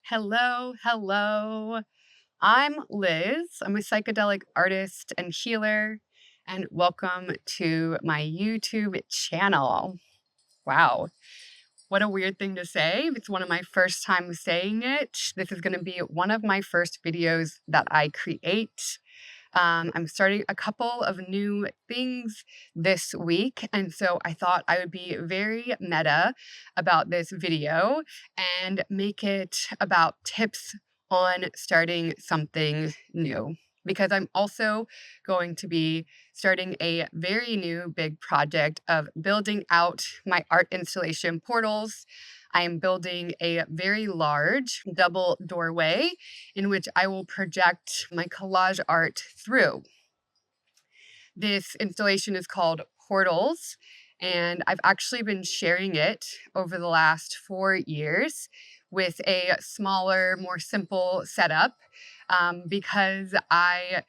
Hello, hello. I'm Liz. I'm a psychedelic artist and healer, and welcome to my YouTube channel. Wow, what a weird thing to say. It's one of my first times saying it. This is going to be one of my first videos that I create. I'm starting a couple of new things this week, and so I thought I would be very meta about this video and make it about tips on starting something new. Because I'm also going to be starting a very new big project of building out my art installation portals. I am building a very large double doorway in which I will project my collage art through. This installation is called Portals, and I've actually been sharing it over the last 4 years with a smaller, more simple setup because I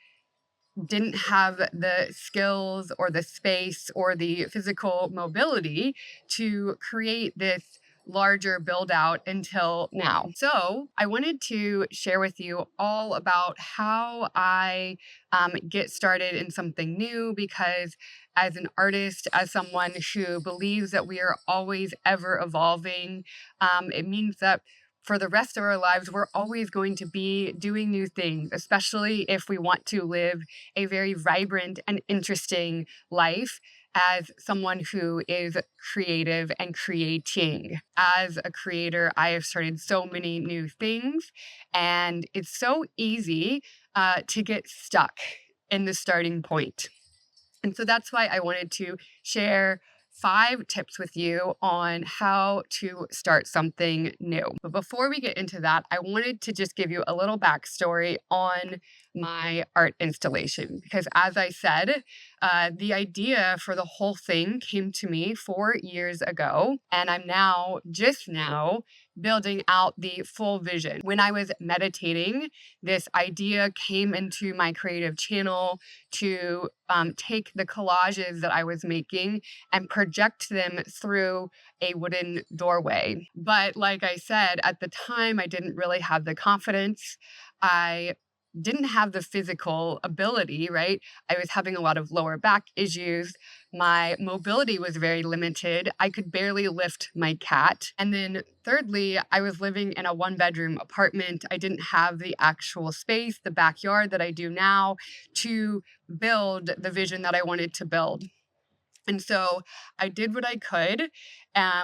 didn't have the skills or the space or the physical mobility to create this larger build out until now. So I wanted to share with you all about how I get started in something new, because as an artist, as someone who believes that we are always ever evolving, it means that for the rest of our lives, we're always going to be doing new things, especially if we want to live a very vibrant and interesting life as someone who is creative and creating. As a creator, I have started so many new things, and it's so easy to get stuck in the starting point. And so that's why I wanted to share 5 tips with you on how to start something new. But before we get into that, I wanted to just give you a little backstory on my art installation. Because as I said, the idea for the whole thing came to me 4 years ago, and I'm just now, building out the full vision. When I was meditating, this idea came into my creative channel to take the collages that I was making and project them through a wooden doorway. But like I said, at the time, I didn't really have the confidence. I didn't have the physical ability, right? I was having a lot of lower back issues. My mobility was very limited. I could barely lift my cat. And then thirdly, I was living in a 1-bedroom apartment. I didn't have the actual space, the backyard that I do now, to build the vision that I wanted to build. And so I did what I could,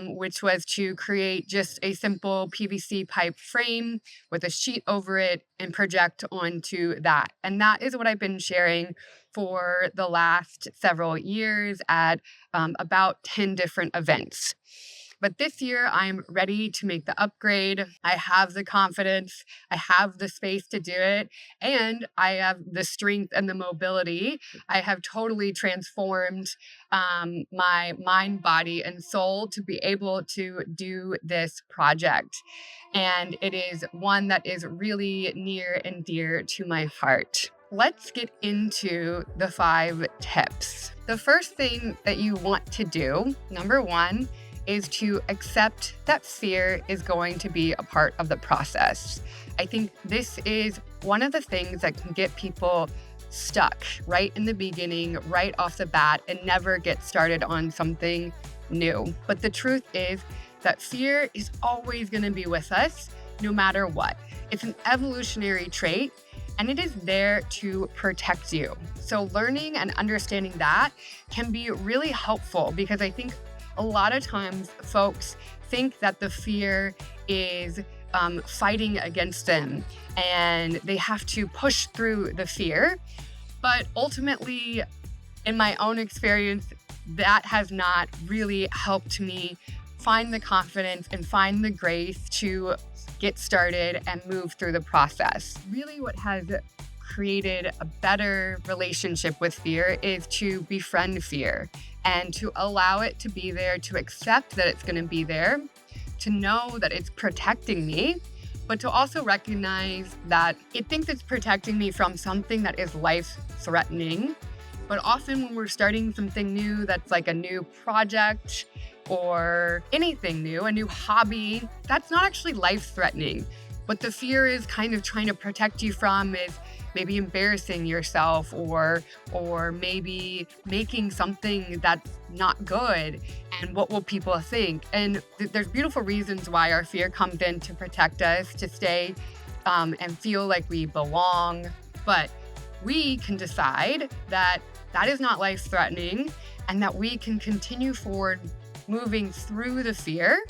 which was to create just a simple PVC pipe frame with a sheet over it and project onto that. And that is what I've been sharing for the last several years at about 10 different events. But this year, I'm ready to make the upgrade. I have the confidence, I have the space to do it, and I have the strength and the mobility. I have totally transformed my mind, body, and soul to be able to do this project. And it is one that is really near and dear to my heart. Let's get into the 5 tips. The first thing that you want to do, number 1, is to accept that fear is going to be a part of the process. I think this is one of the things that can get people stuck right in the beginning, right off the bat, and never get started on something new. But the truth is that fear is always going to be with us, no matter what. It's an evolutionary trait, and it is there to protect you. So learning and understanding that can be really helpful, because I think a lot of times folks think that the fear is fighting against them and they have to push through the fear. But ultimately, in my own experience, that has not really helped me find the confidence and find the grace to get started and move through the process. Really, what has created a better relationship with fear is to befriend fear and to allow it to be there, to accept that it's going to be there, to know that it's protecting me, but to also recognize that it thinks it's protecting me from something that is life-threatening. But often when we're starting something new, that's like a new project or anything new, a new hobby, that's not actually life-threatening. What the fear is kind of trying to protect you from is maybe embarrassing yourself or maybe making something that's not good, and what will people think. And there's beautiful reasons why our fear comes in to protect us, to stay and feel like we belong. But we can decide that that is not life-threatening and that we can continue forward moving through the fear,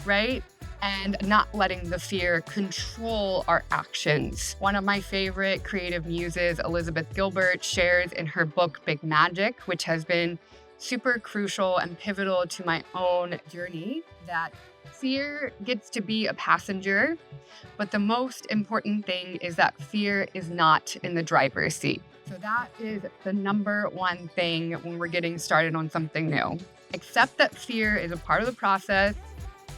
right? And not letting the fear control our actions. One of my favorite creative muses, Elizabeth Gilbert, shares in her book, Big Magic, which has been super crucial and pivotal to my own journey, that fear gets to be a passenger, but the most important thing is that fear is not in the driver's seat. So that is the number one thing when we're getting started on something new. Accept that fear is a part of the process,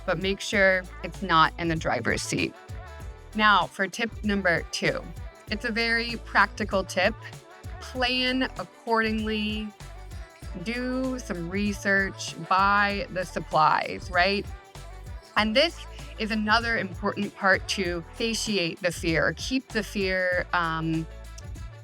but make sure it's not in the driver's seat. Now, for tip number 2, it's a very practical tip. Plan accordingly, do some research, buy the supplies, right? And this is another important part to satiate the fear, or keep the fear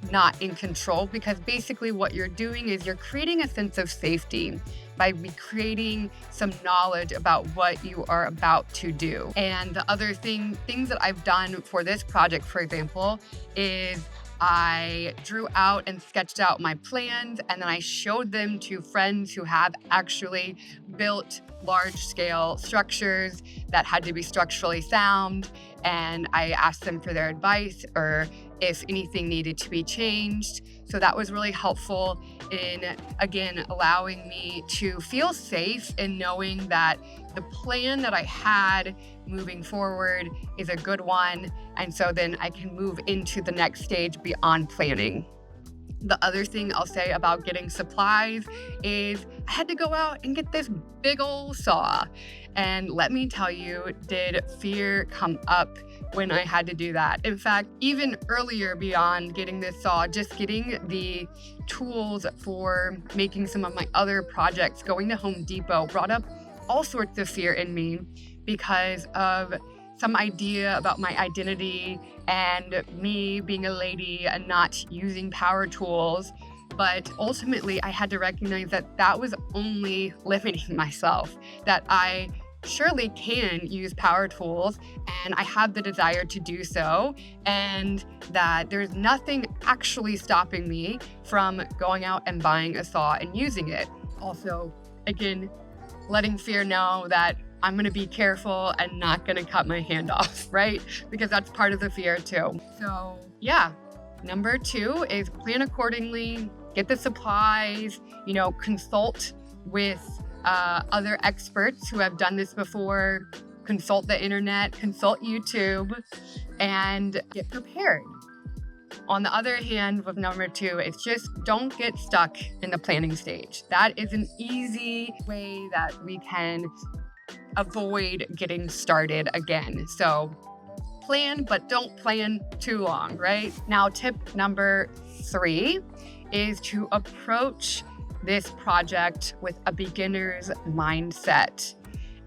not in control, because basically what you're doing is you're creating a sense of safety by creating some knowledge about what you are about to do. And the other things that I've done for this project, for example, is I drew out and sketched out my plans, and then I showed them to friends who have actually built large-scale structures that had to be structurally sound, and I asked them for their advice or if anything needed to be changed. So that was really helpful in, again, allowing me to feel safe in knowing that the plan that I had moving forward is a good one. And so then I can move into the next stage beyond planning. The other thing I'll say about getting supplies is I had to go out and get this big old saw. And let me tell you, did fear come up when I had to do that. In fact, even earlier beyond getting this saw, just getting the tools for making some of my other projects, going to Home Depot, brought up all sorts of fear in me because of some idea about my identity and me being a lady and not using power tools. But ultimately, I had to recognize that that was only limiting myself, that I surely can use power tools and I have the desire to do so, and that there's nothing actually stopping me from going out and buying a saw and using it. Also, again, letting fear know that I'm going to be careful and not going to cut my hand off, right? Because that's part of the fear too. So yeah, number 2 is plan accordingly, get the supplies, consult with other experts who have done this before, consult the internet, consult YouTube, and get prepared. On the other hand, with number 2, it's just don't get stuck in the planning stage. That is an easy way that we can avoid getting started again. So plan, but don't plan too long, right? Now, tip number 3 is to approach this project with a beginner's mindset.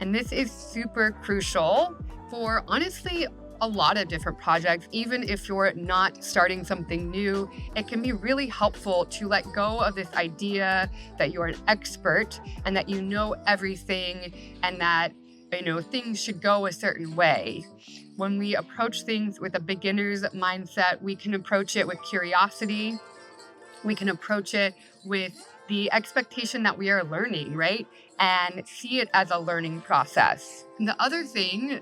And this is super crucial for, honestly, a lot of different projects. Even if you're not starting something new, it can be really helpful to let go of this idea that you're an expert and that you know everything and that things should go a certain way. When we approach things with a beginner's mindset, we can approach it with curiosity. We can approach it with the expectation that we are learning, right? And see it as a learning process. And the other thing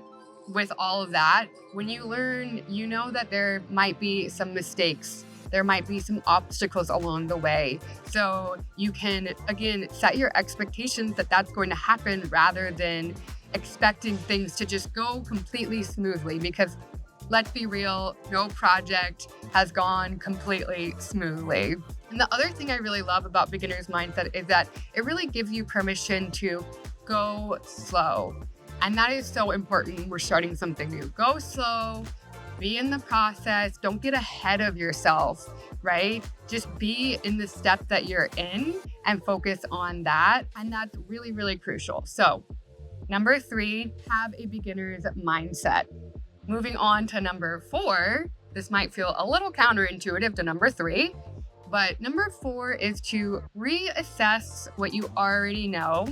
with all of that, when you learn, you know that there might be some mistakes. There might be some obstacles along the way. So you can, again, set your expectations that that's going to happen rather than expecting things to just go completely smoothly, because let's be real, no project has gone completely smoothly. And the other thing I really love about beginner's mindset is that it really gives you permission to go slow. And that is so important when we're starting something new. Go slow, be in the process, don't get ahead of yourself, right? Just be in the step that you're in and focus on that. And that's really, really crucial. So number 3, have a beginner's mindset. Moving on to number 4, this might feel a little counterintuitive to number 3, but number 4 is to reassess what you already know.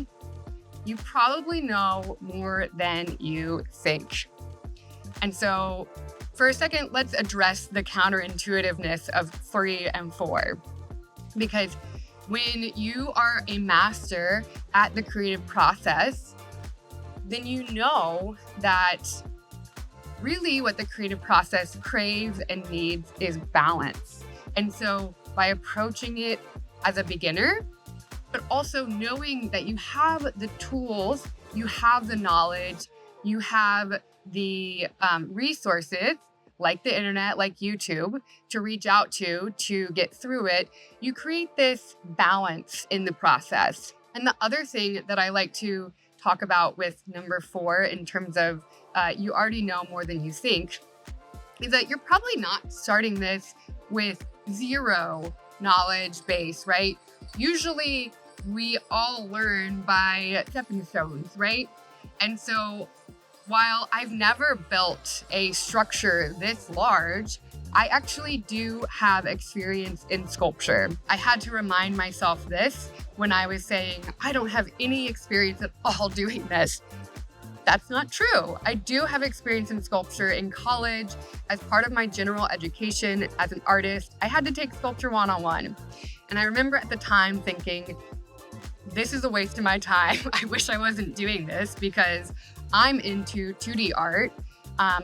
You probably know more than you think. And so for a second, let's address the counterintuitiveness of 3 and 4. Because when you are a master at the creative process, then you know that really what the creative process craves and needs is balance. And so by approaching it as a beginner, but also knowing that you have the tools, you have the knowledge, you have the resources like the internet, like YouTube, to reach out to get through it, you create this balance in the process. And the other thing that I like to talk about with number 4 in terms of you already know more than you think is that you're probably not starting this with 0 knowledge base, right? Usually we all learn by stepping stones, right? And so while I've never built a structure this large, I actually do have experience in sculpture. I had to remind myself this when I was saying, I don't have any experience at all doing this. That's not true. I do have experience in sculpture in college. As part of my general education as an artist, I had to take sculpture 101. And I remember at the time thinking, this is a waste of my time. I wish I wasn't doing this because I'm into 2D art,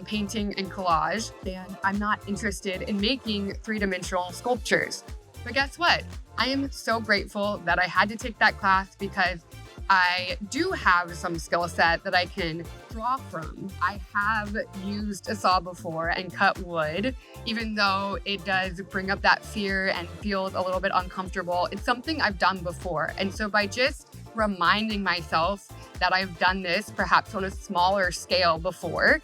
painting and collage, and I'm not interested in making 3-dimensional sculptures. But guess what? I am so grateful that I had to take that class because I do have some skill set that I can draw from. I have used a saw before and cut wood, even though it does bring up that fear and feels a little bit uncomfortable. It's something I've done before. And so by just reminding myself that I've done this perhaps on a smaller scale before,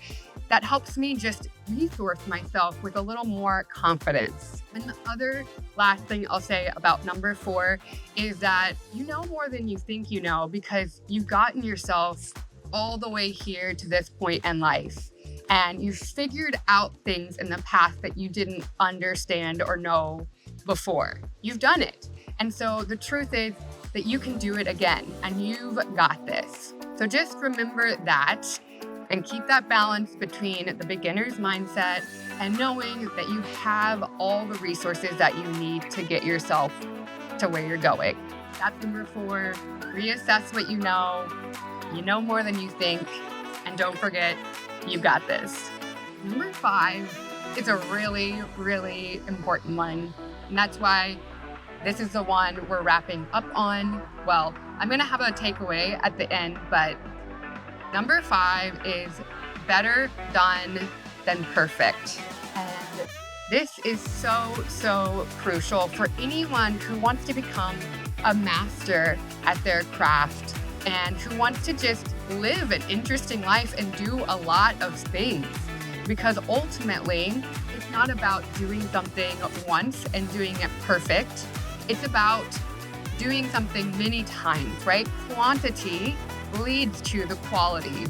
that helps me just resource myself with a little more confidence. And the other last thing I'll say about number 4 is that you know more than you think you know because you've gotten yourself all the way here to this point in life. And you've figured out things in the past that you didn't understand or know before. You've done it. And so the truth is that you can do it again, and you've got this. So just remember that and keep that balance between the beginner's mindset and knowing that you have all the resources that you need to get yourself to where you're going. That's number 4. Reassess what you know. You know more than you think. And don't forget, you've got this. Number 5 is a really, really important one. And that's why this is the one we're wrapping up on. Well, I'm going to have a takeaway at the end, but number 5 is better done than perfect. And this is so crucial for anyone who wants to become a master at their craft and who wants to just live an interesting life and do a lot of things. Because ultimately, it's not about doing something once and doing it perfect. It's about doing something many times, right? Quantity leads to the quality.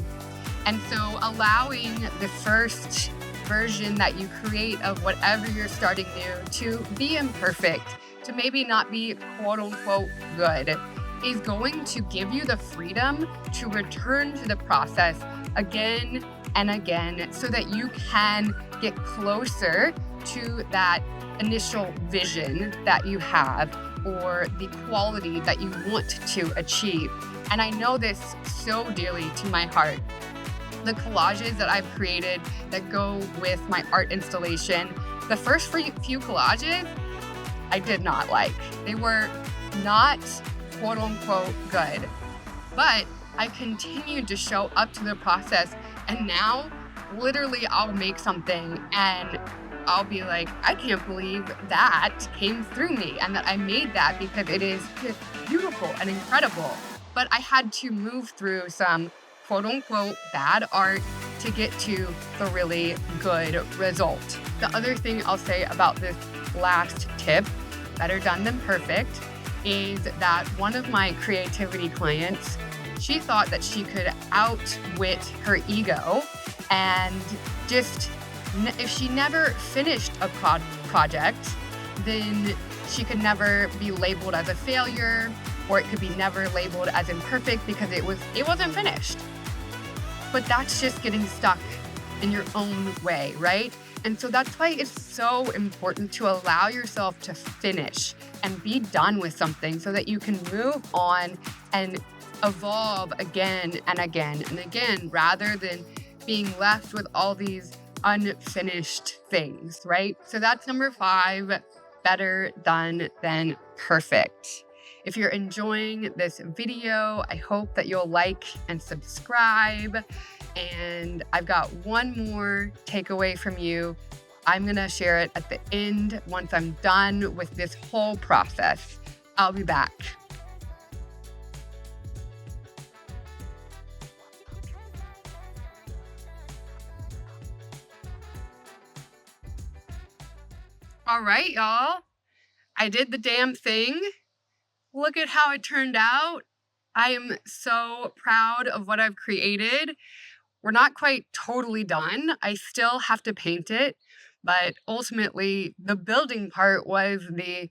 And so allowing the first version that you create of whatever you're starting new to be imperfect, to maybe not be quote unquote good, is going to give you the freedom to return to the process again and again so that you can get closer to that initial vision that you have or the quality that you want to achieve. And I know this so dearly to my heart. The collages that I've created that go with my art installation, the first few collages I did not like. They were not quote unquote good, but I continued to show up to the process, and now literally I'll make something and I'll be like, I can't believe that came through me and that I made that because it is just beautiful and incredible. But I had to move through some quote unquote bad art to get to the really good result. The other thing I'll say about this last tip, better done than perfect, is that one of my creativity clients, she thought that she could outwit her ego and just if she never finished a project, then she could never be labeled as a failure, or it could be never labeled as imperfect because it wasn't finished. But that's just getting stuck in your own way, right? And so that's why it's so important to allow yourself to finish and be done with something so that you can move on and evolve again and again and again, rather than being left with all these unfinished things, right? So that's number 5, better done than perfect. If you're enjoying this video, I hope that you'll like and subscribe. And I've got one more takeaway from you. I'm going to share it at the end once I'm done with this whole process. I'll be back. All right, y'all. I did the damn thing. Look at how it turned out. I am so proud of what I've created. We're not quite totally done. I still have to paint it, but ultimately the building part was the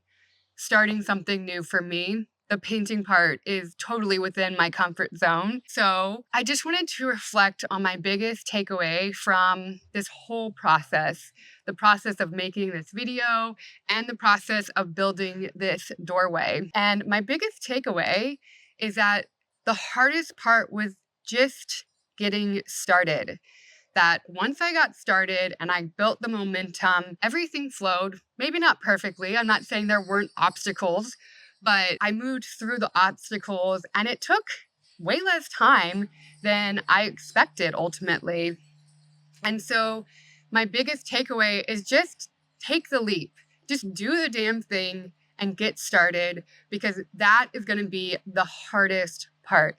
starting something new for me. The painting part is totally within my comfort zone. So I just wanted to reflect on my biggest takeaway from this whole process, the process of making this video and the process of building this doorway. And my biggest takeaway is that the hardest part was just getting started. That once I got started and I built the momentum, everything flowed. Maybe not perfectly. I'm not saying there weren't obstacles, but I moved through the obstacles and it took way less time than I expected ultimately. And so my biggest takeaway is just take the leap. Just do the damn thing and get started, because that is going to be the hardest part.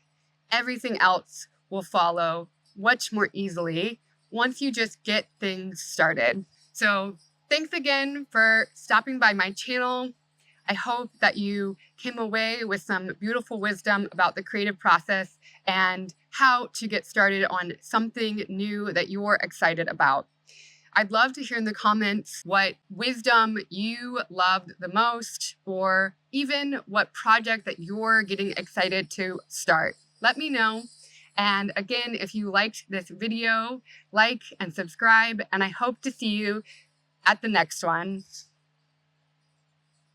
Everything else will follow much more easily once you just get things started. So thanks again for stopping by my channel. I hope that you came away with some beautiful wisdom about the creative process and how to get started on something new that you're excited about. I'd love to hear in the comments what wisdom you loved the most, or even what project that you're getting excited to start. Let me know. And again, if you liked this video, like and subscribe, and I hope to see you at the next one.